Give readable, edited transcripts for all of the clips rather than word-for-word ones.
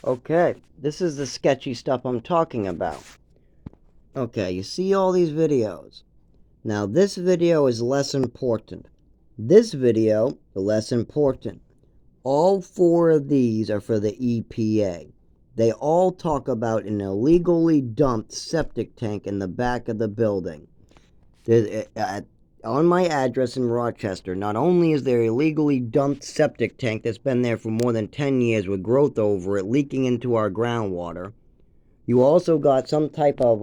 Okay, this is the sketchy stuff I'm talking about. Okay, you see all these videos. Now, this video is less important. This video, less important. All four of these are for the EPA. They all talk about an illegally dumped septic tank in the back of the building. On my address in Rochester, not only is there a illegally dumped septic tank that's been there for more than 10 years with growth over it leaking into our groundwater, you also got some type of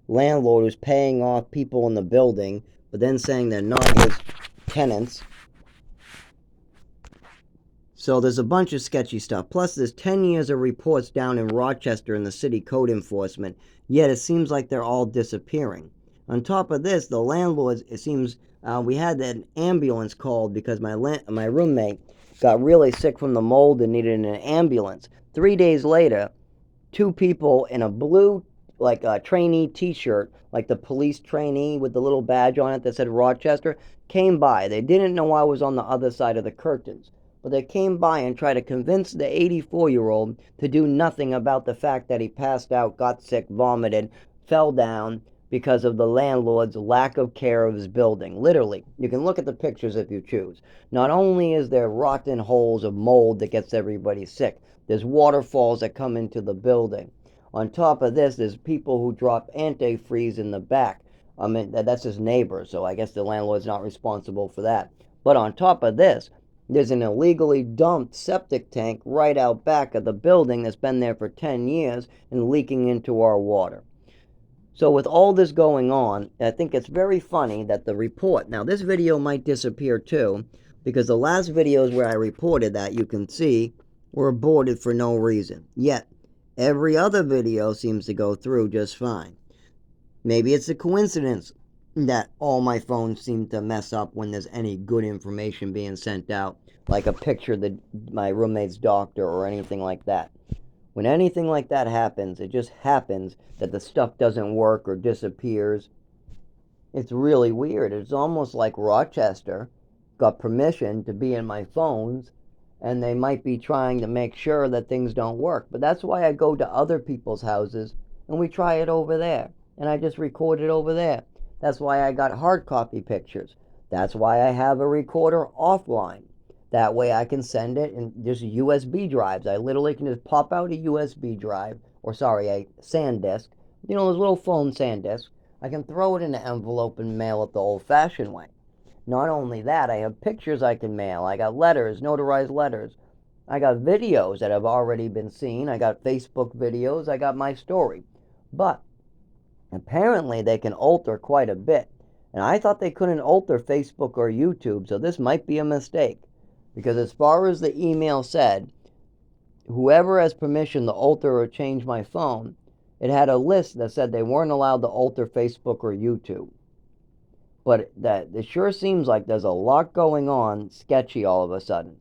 landlord who's paying off people in the building, but then saying they're not his tenants. So there's a bunch of sketchy stuff. Plus, there's 10 years of reports down in Rochester in the city code enforcement, yet it seems like they're all disappearing. On top of this, the landlords, it seems, we had an ambulance called because my roommate got really sick from the mold and needed an ambulance. 3 days later, two people in a blue, trainee t-shirt, like the police trainee with the little badge on it that said Rochester, came by. They didn't know I was on the other side of the curtains, but they came by and tried to convince the 84-year-old to do nothing about the fact that he passed out, got sick, vomited, fell down because of the landlord's lack of care of his building. Literally, you can look at the pictures if you choose. Not only is there rotten holes of mold that gets everybody sick, there's waterfalls that come into the building. On top of this, there's people who drop antifreeze in the back. I mean, that's his neighbor, so I guess the landlord's not responsible for that. But on top of this, there's an illegally dumped septic tank right out back of the building that's been there for 10 years and leaking into our water. So with all this going on, I think it's very funny that the report, now this video might disappear too, because the last videos where I reported that, you can see, were aborted for no reason. Yet, every other video seems to go through just fine. Maybe it's a coincidence that all my phones seem to mess up when there's any good information being sent out, like a picture of my roommate's doctor or anything like that. When anything like that happens, it just happens that the stuff doesn't work or disappears. It's really weird. It's almost like Rochester got permission to be in my phones, and they might be trying to make sure that things don't work. But that's why I go to other people's houses and we try it over there. And I just record it over there. That's why I got hard copy pictures. That's why I have a recorder offline. That way I can send it in just USB drives. I literally can just pop out a USB drive, or sorry, a SanDisk. You know, those little phone SanDisks. I can throw it in an envelope and mail it the old-fashioned way. Not only that, I have pictures I can mail. I got letters, notarized letters. I got videos that have already been seen. I got Facebook videos. I got my story. But apparently they can alter quite a bit. And I thought they couldn't alter Facebook or YouTube, so this might be a mistake. Because as far as the email said, whoever has permission to alter or change my phone, it had a list that said they weren't allowed to alter Facebook or YouTube. But that it sure seems like there's a lot going on sketchy all of a sudden.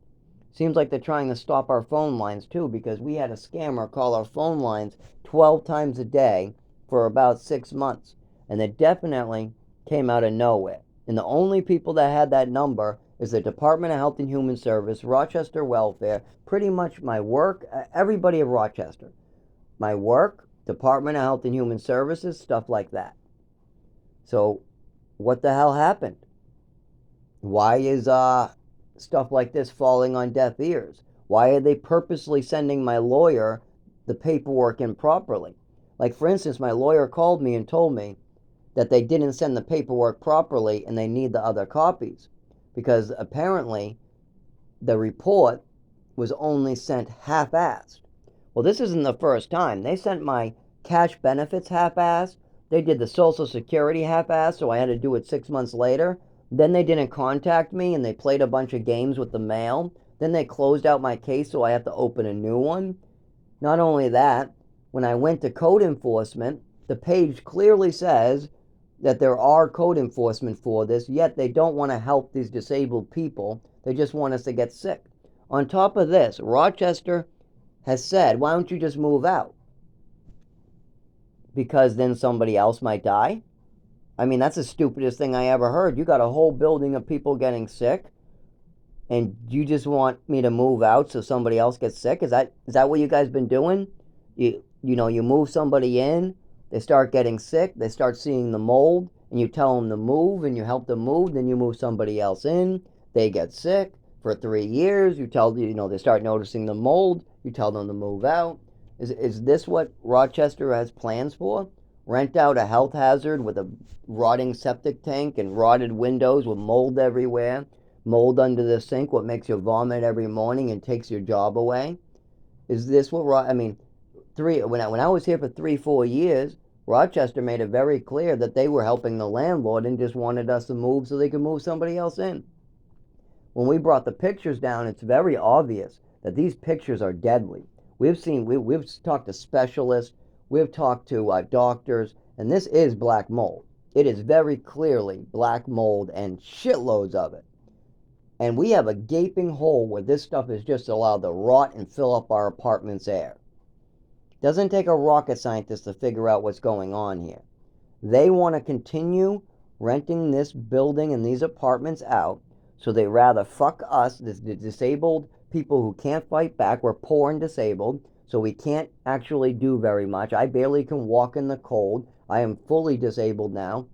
Seems like they're trying to stop our phone lines too, because we had a scammer call our phone lines 12 times a day for about 6 months. And it definitely came out of nowhere. And the only people that had that number is the Department of Health and Human Service, Rochester Welfare, pretty much my work, everybody of Rochester. My work, Department of Health and Human Services, stuff like that. So what the hell happened? Why is stuff like this falling on deaf ears? Why are they purposely sending my lawyer the paperwork improperly? Like, for instance, my lawyer called me and told me that they didn't send the paperwork properly and they need the other copies, because apparently the report was only sent half-assed. Well, this isn't the first time. They sent my cash benefits half-assed. They did the Social Security half-assed, so I had to do it 6 months later. Then they didn't contact me and they played a bunch of games with the mail. Then they closed out my case, so I have to open a new one. Not only that, when I went to code enforcement, the page clearly says that there are code enforcement for this, yet they don't want to help these disabled people. They just want us to get sick. On top of this, Rochester has said, why don't you just move out? Because then somebody else might die? I mean, that's the stupidest thing I ever heard. You got a whole building of people getting sick, And you just want me to move out so somebody else gets sick? Is that what you guys been doing? You move somebody in, they start getting sick, they start seeing the mold, and you tell them to move and you help them move, then you move somebody else in, they get sick for 3 years, they start noticing the mold, you tell them to move out. Is this what Rochester has plans for? Rent out a health hazard with a rotting septic tank and rotted windows with mold everywhere, mold under the sink, what makes you vomit every morning and takes your job away? Is this what I mean? When I was here for 3 4 years, Rochester made it very clear that they were helping the landlord and just wanted us to move so they could move somebody else in. When we brought the pictures down, it's very obvious that these pictures are deadly. We've talked to specialists, we've talked to doctors, and this is black mold. It is very clearly black mold and shitloads of it. And we have a gaping hole where this stuff is just allowed to rot and fill up our apartment's air. Doesn't take a rocket scientist to figure out what's going on here. They want to continue renting this building and these apartments out, so they rather fuck us, the disabled people who can't fight back. We're poor and disabled, so we can't actually do very much. I barely can walk in the cold. I am fully disabled now.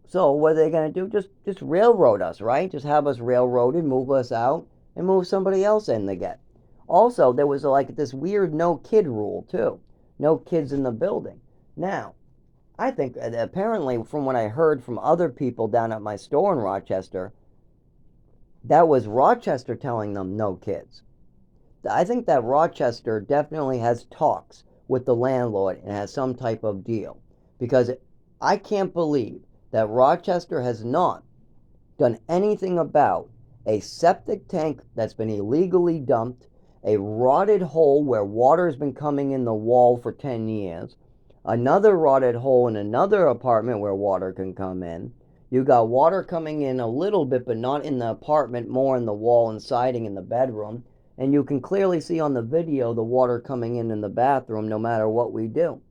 So what are they going to do? Just railroad us, right? Just have us railroaded, move us out, and move somebody else in again. Also, there was like this weird no kid rule too. No kids in the building. Now, I think apparently from what I heard from other people down at my store in Rochester, that was Rochester telling them no kids. I think that Rochester definitely has talks with the landlord and has some type of deal. Because I can't believe that Rochester has not done anything about a septic tank that's been illegally dumped, a rotted hole where water's been coming in the wall for 10 years, another rotted hole in another apartment where water can come in. You got water coming in a little bit, but not in the apartment, more in the wall and siding in the bedroom. And you can clearly see on the video the water coming in the bathroom no matter what we do.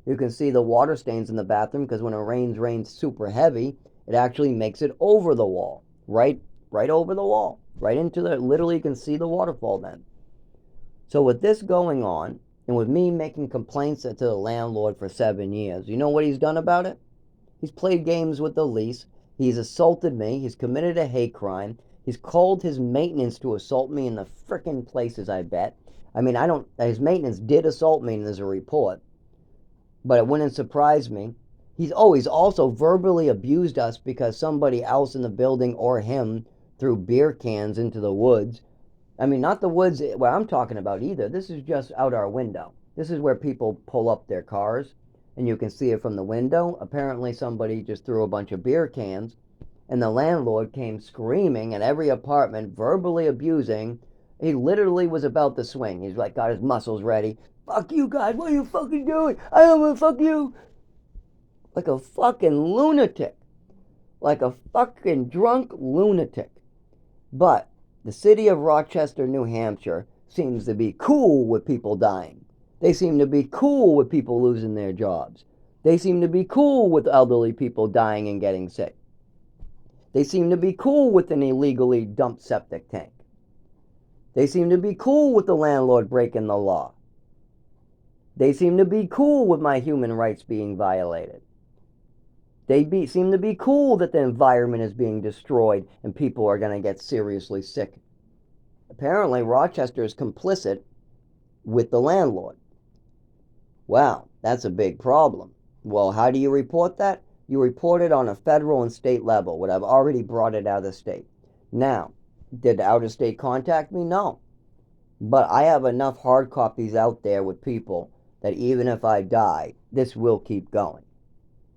You can see the water stains in the bathroom because when it rains super heavy, it actually makes it over the wall. Right over the wall. Right into literally you can see the waterfall then. So with this going on, and with me making complaints to the landlord for 7 years, you know what he's done about it? He's played games with the lease. He's assaulted me. He's committed a hate crime. He's called his maintenance to assault me in the frickin' places, I bet. I mean, his maintenance did assault me and there's a report. But it wouldn't surprise me. He's also verbally abused us because somebody else in the building or him threw beer cans into the woods. I mean, not the woods where I'm talking about either. This is just out our window. This is where people pull up their cars, and you can see it from the window. Apparently, somebody just threw a bunch of beer cans, and the landlord came screaming at every apartment, verbally abusing. He literally was about to swing. He's like, got his muscles ready. Fuck you guys, what are you fucking doing? I don't want to fuck you. Like a fucking lunatic. Like a fucking drunk lunatic. But the city of Rochester, New Hampshire seems to be cool with people dying. They seem to be cool with people losing their jobs. They seem to be cool with elderly people dying and getting sick. They seem to be cool with an illegally dumped septic tank. They seem to be cool with the landlord breaking the law. They seem to be cool with my human rights being violated. They seem to be cool that the environment is being destroyed and people are going to get seriously sick. Apparently, Rochester is complicit with the landlord. Wow, that's a big problem. Well, how do you report that? You report it on a federal and state level, what I've already brought it out of state. Now, did out of state contact me? No. But I have enough hard copies out there with people that even if I die, this will keep going.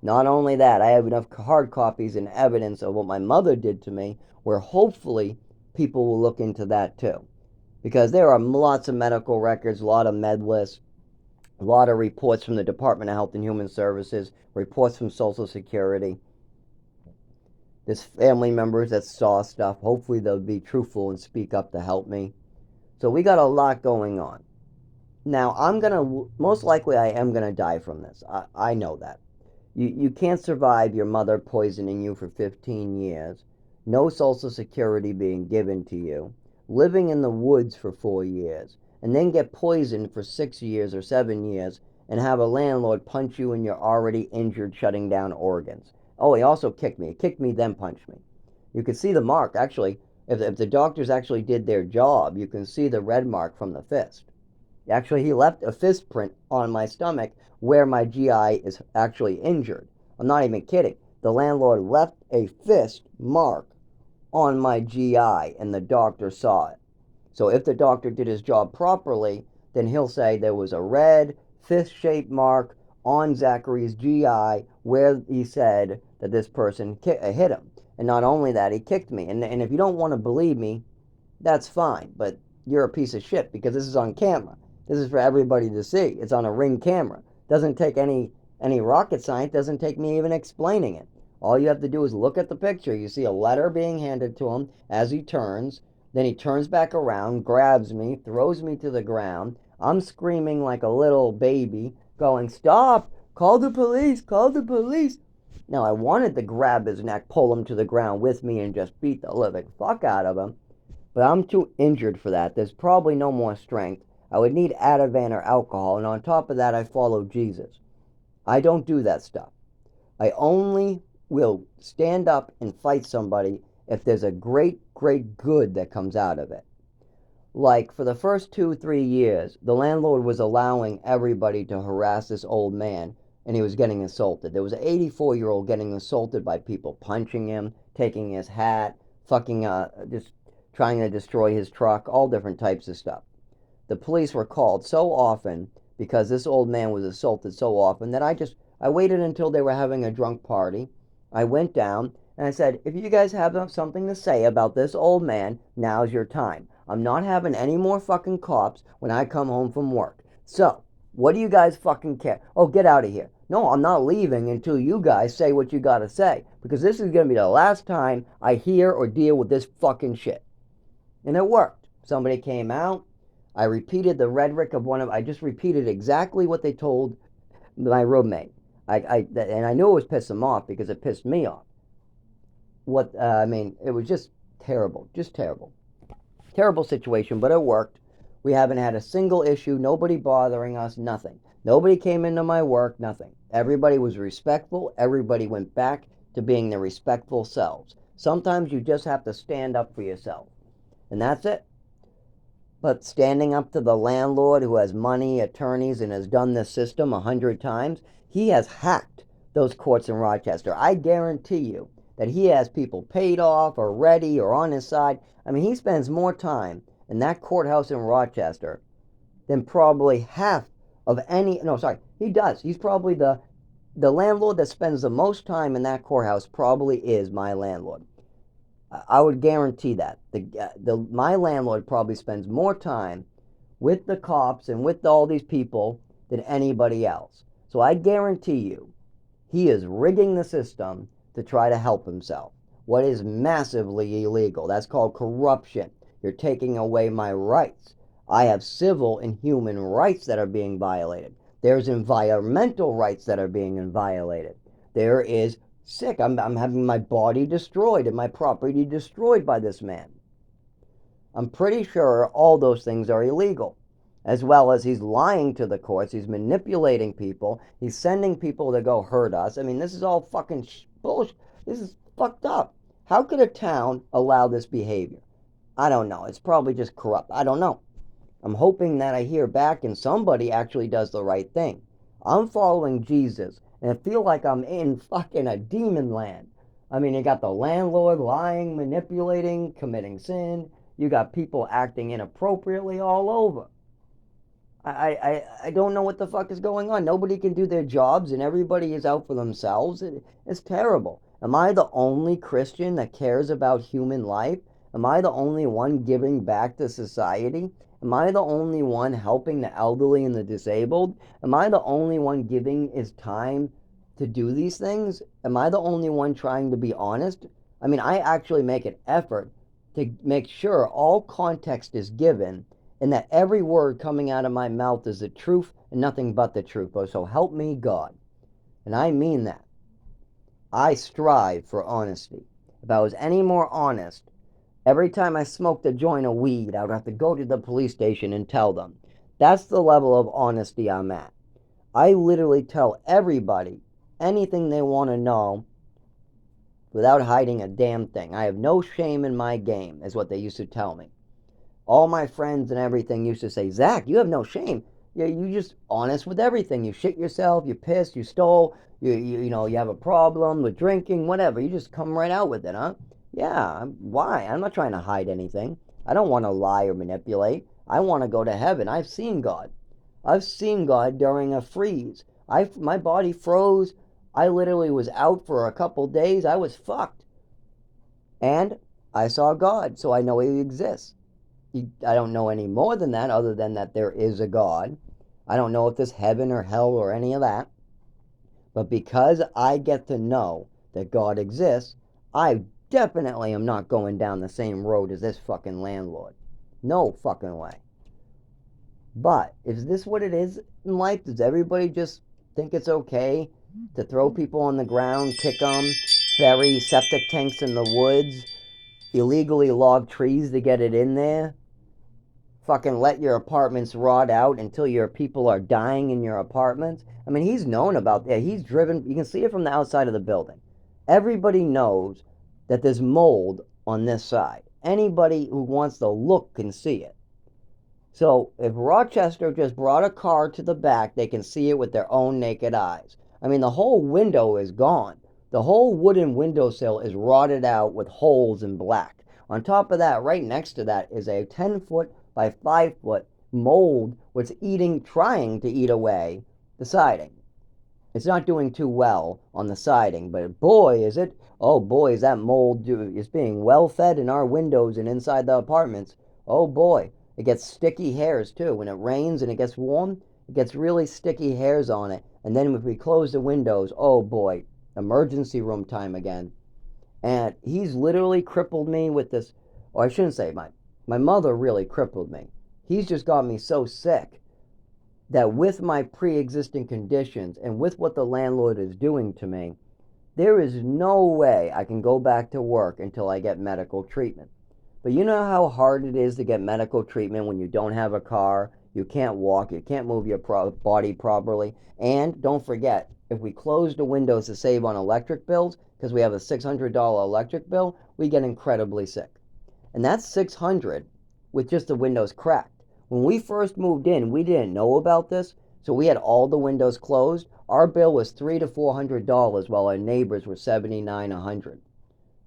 Not only that, I have enough hard copies and evidence of what my mother did to me, where hopefully people will look into that too. Because there are lots of medical records, a lot of med lists, a lot of reports from the Department of Health and Human Services, reports from Social Security. There's family members that saw stuff. Hopefully they'll be truthful and speak up to help me. So we got a lot going on. Now, most likely I am going to die from this. I know that. You can't survive your mother poisoning you for 15 years. no Social Security being given to you, living in the woods for 4 years, and then get poisoned for 6 years or 7 years and have a landlord punch you in your already injured, shutting down organs. Oh, he also kicked me. He kicked me, then punched me. You can see the mark. Actually, if the doctors actually did their job, you can see the red mark from the fist. Actually, he left a fist print on my stomach where my GI is actually injured. I'm not even kidding. The landlord left a fist mark on my GI, and the doctor saw it. So if the doctor did his job properly, then he'll say there was a red fist-shaped mark on Zachary's GI where he said that this person hit him. And not only that, he kicked me. And if you don't want to believe me, that's fine. But you're a piece of shit because this is on camera. This is for everybody to see. It's on a Ring camera. Doesn't take any rocket science. Doesn't take me even explaining it. All you have to do is look at the picture. You see a letter being handed to him as he turns. Then he turns back around, grabs me, throws me to the ground. I'm screaming like a little baby, going, "Stop! Call the police! Call the police!" Now, I wanted to grab his neck, pull him to the ground with me, and just beat the living fuck out of him. But I'm too injured for that. There's probably no more strength. I would need Ativan or alcohol, and on top of that, I follow Jesus. I don't do that stuff. I only will stand up and fight somebody if there's a great good that comes out of it. Like for the first 2-3 years, the landlord was allowing everybody to harass this old man, and he was getting assaulted. There was an 84-year-old getting assaulted by people punching him, taking his hat, just trying to destroy his truck, all different types of stuff. The police were called so often because this old man was assaulted so often that I waited until they were having a drunk party. I went down and I said, "If you guys have something to say about this old man, now's your time. I'm not having any more fucking cops when I come home from work. So, what do you guys fucking care? Oh, get out of here." No, I'm not leaving until you guys say what you gotta say, because this is gonna be the last time I hear or deal with this fucking shit. And it worked. Somebody came out. I repeated the rhetoric of I just repeated exactly what they told my roommate. And I knew it was pissing them off because it pissed me off. It was just terrible. Just terrible. Terrible situation, but it worked. We haven't had a single issue, nobody bothering us, nothing. Nobody came into my work, nothing. Everybody was respectful. Everybody went back to being their respectful selves. Sometimes you just have to stand up for yourself. And that's it. But standing up to the landlord who has money, attorneys, and has done this system 100 times, he has hacked those courts in Rochester. I guarantee you that he has people paid off or ready or on his side. I mean, he spends more time in that courthouse in Rochester than probably half of any. No, sorry, he does. He's probably the landlord that spends the most time in that courthouse. Probably is my landlord. I would guarantee that my landlord probably spends more time with the cops and with all these people than anybody else. So I guarantee you, he is rigging the system to try to help himself. What is massively illegal? That's called corruption. You're taking away my rights. I have civil and human rights that are being violated. There's environmental rights that are being violated. There is sick. I'm having my body destroyed and my property destroyed by this man. I'm pretty sure all those things are illegal. As well as he's lying to the courts, he's manipulating people, he's sending people to go hurt us. I mean, this is all fucking bullshit. This is fucked up. How could a town allow this behavior? I don't know. It's probably just corrupt. I don't know. I'm hoping that I hear back and somebody actually does the right thing. I'm following Jesus, and I feel like I'm in fucking a demon land. I mean, you got the landlord lying, manipulating, committing sin. You got people acting inappropriately all over. I don't know what the fuck is going on. Nobody can do their jobs, and everybody is out for themselves. It's terrible. Am I the only Christian that cares about human life? Am I the only one giving back to society? Am I the only one helping the elderly and the disabled? Am I the only one giving his time to do these things? Am I the only one trying to be honest? I mean, I actually make an effort to make sure all context is given and that every word coming out of my mouth is the truth and nothing but the truth. So help me God. And I mean that. I strive for honesty. If I was any more honest, every time I smoked a joint of weed, I would have to go to the police station and tell them. That's the level of honesty I'm at. I literally tell everybody anything they want to know without hiding a damn thing. I have no shame in my game, is what they used to tell me. All my friends and everything used to say, Zach, you have no shame. You just honest with everything. You shit yourself, you pissed, you stole, you have a problem with drinking, whatever. You just come right out with it, huh? Yeah, why? I'm not trying to hide anything. I don't want to lie or manipulate. I want to go to heaven. I've seen God. I've seen God during a freeze. My body froze. I literally was out for a couple days. I was fucked. And I saw God, so I know He exists. I don't know any more than that, other than that there is a God. I don't know if there's heaven or hell or any of that. But because I get to know that God exists, I definitely am not going down the same road as this fucking landlord. No fucking way. But is this what it is in life? Does everybody just think it's okay to throw people on the ground, kick them, bury septic tanks in the woods, illegally log trees to get it in there? Fucking let your apartments rot out until your people are dying in your apartments. I mean, he's known about that. He's driven, you can see it from the outside of the building. Everybody knows that there's mold on this side. Anybody who wants to look can see it. So if Rochester just brought a car to the back, they can see it with their own naked eyes. I mean, the whole window is gone. The whole wooden windowsill is rotted out with holes in black. On top of that, right next to that is a 10-foot by 5-foot mold which trying to eat away the siding. It's not doing too well on the siding, but boy is it, oh boy is that mold is being well fed in our windows and inside the apartments. Oh boy, it gets sticky hairs too. When it rains and it gets warm, it gets really sticky hairs on it. And then if we close the windows, oh boy, emergency room time again. And he's literally crippled me with this, or I shouldn't say my mother really crippled me. He's just got me so sick that with my pre-existing conditions and with what the landlord is doing to me, there is no way I can go back to work until I get medical treatment. But you know how hard it is to get medical treatment when you don't have a car, you can't walk, you can't move your body properly. And don't forget, if we close the windows to save on electric bills, because we have a $600 electric bill, we get incredibly sick. And that's $600 with just the windows cracked. When we first moved in, we didn't know about this, so we had all the windows closed. Our bill was $300 to $400, while our neighbors were $79, $100.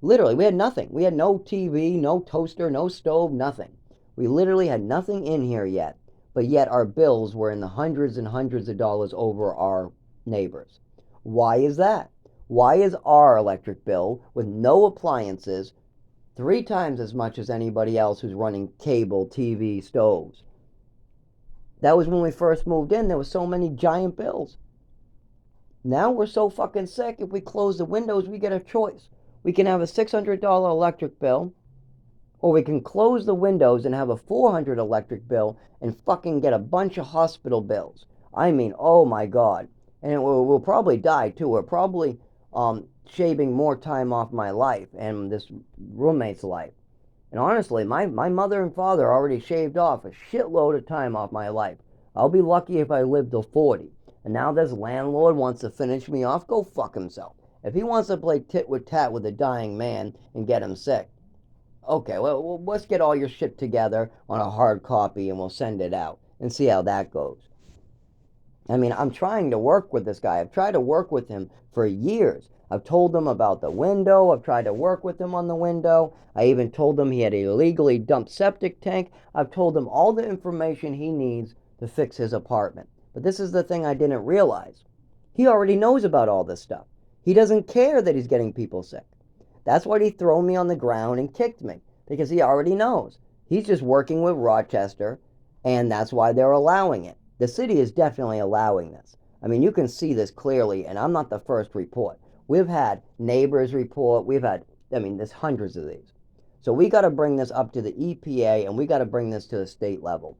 Literally, we had nothing. We had no TV, no toaster, no stove, nothing. We literally had nothing in here yet, but yet our bills were in the hundreds and hundreds of dollars over our neighbors. Why is that? Why is our electric bill, with no appliances, 3 times as much as anybody else who's running cable, TV, stoves? That was when we first moved in. There were so many giant bills. Now we're so fucking sick. If we close the windows, we get a choice. We can have a $600 electric bill, or we can close the windows and have a $400 electric bill and fucking get a bunch of hospital bills. I mean, oh my God. And we'll probably die too. We're probably shaving more time off my life and this roommate's life. And honestly, my mother and father already shaved off a shitload of time off my life. I'll be lucky if I live till 40. And now this landlord wants to finish me off. Go fuck himself. If he wants to play tit with tat with a dying man and get him sick, okay, well, let's get all your shit together on a hard copy and we'll send it out and see how that goes. I mean, I'm trying to work with this guy. I've tried to work with him for years. I've told him about the window. I've tried to work with him on the window. I even told him he had a illegally dumped septic tank. I've told him all the information he needs to fix his apartment. But this is the thing I didn't realize. He already knows about all this stuff. He doesn't care that he's getting people sick. That's why he threw me on the ground and kicked me, because he already knows. He's just working with Rochester, and that's why they're allowing it. The city is definitely allowing this. I mean, you can see this clearly, and I'm not the first report. We've had neighbors report. There's hundreds of these. So we got to bring this up to the EPA, and we got to bring this to the state level.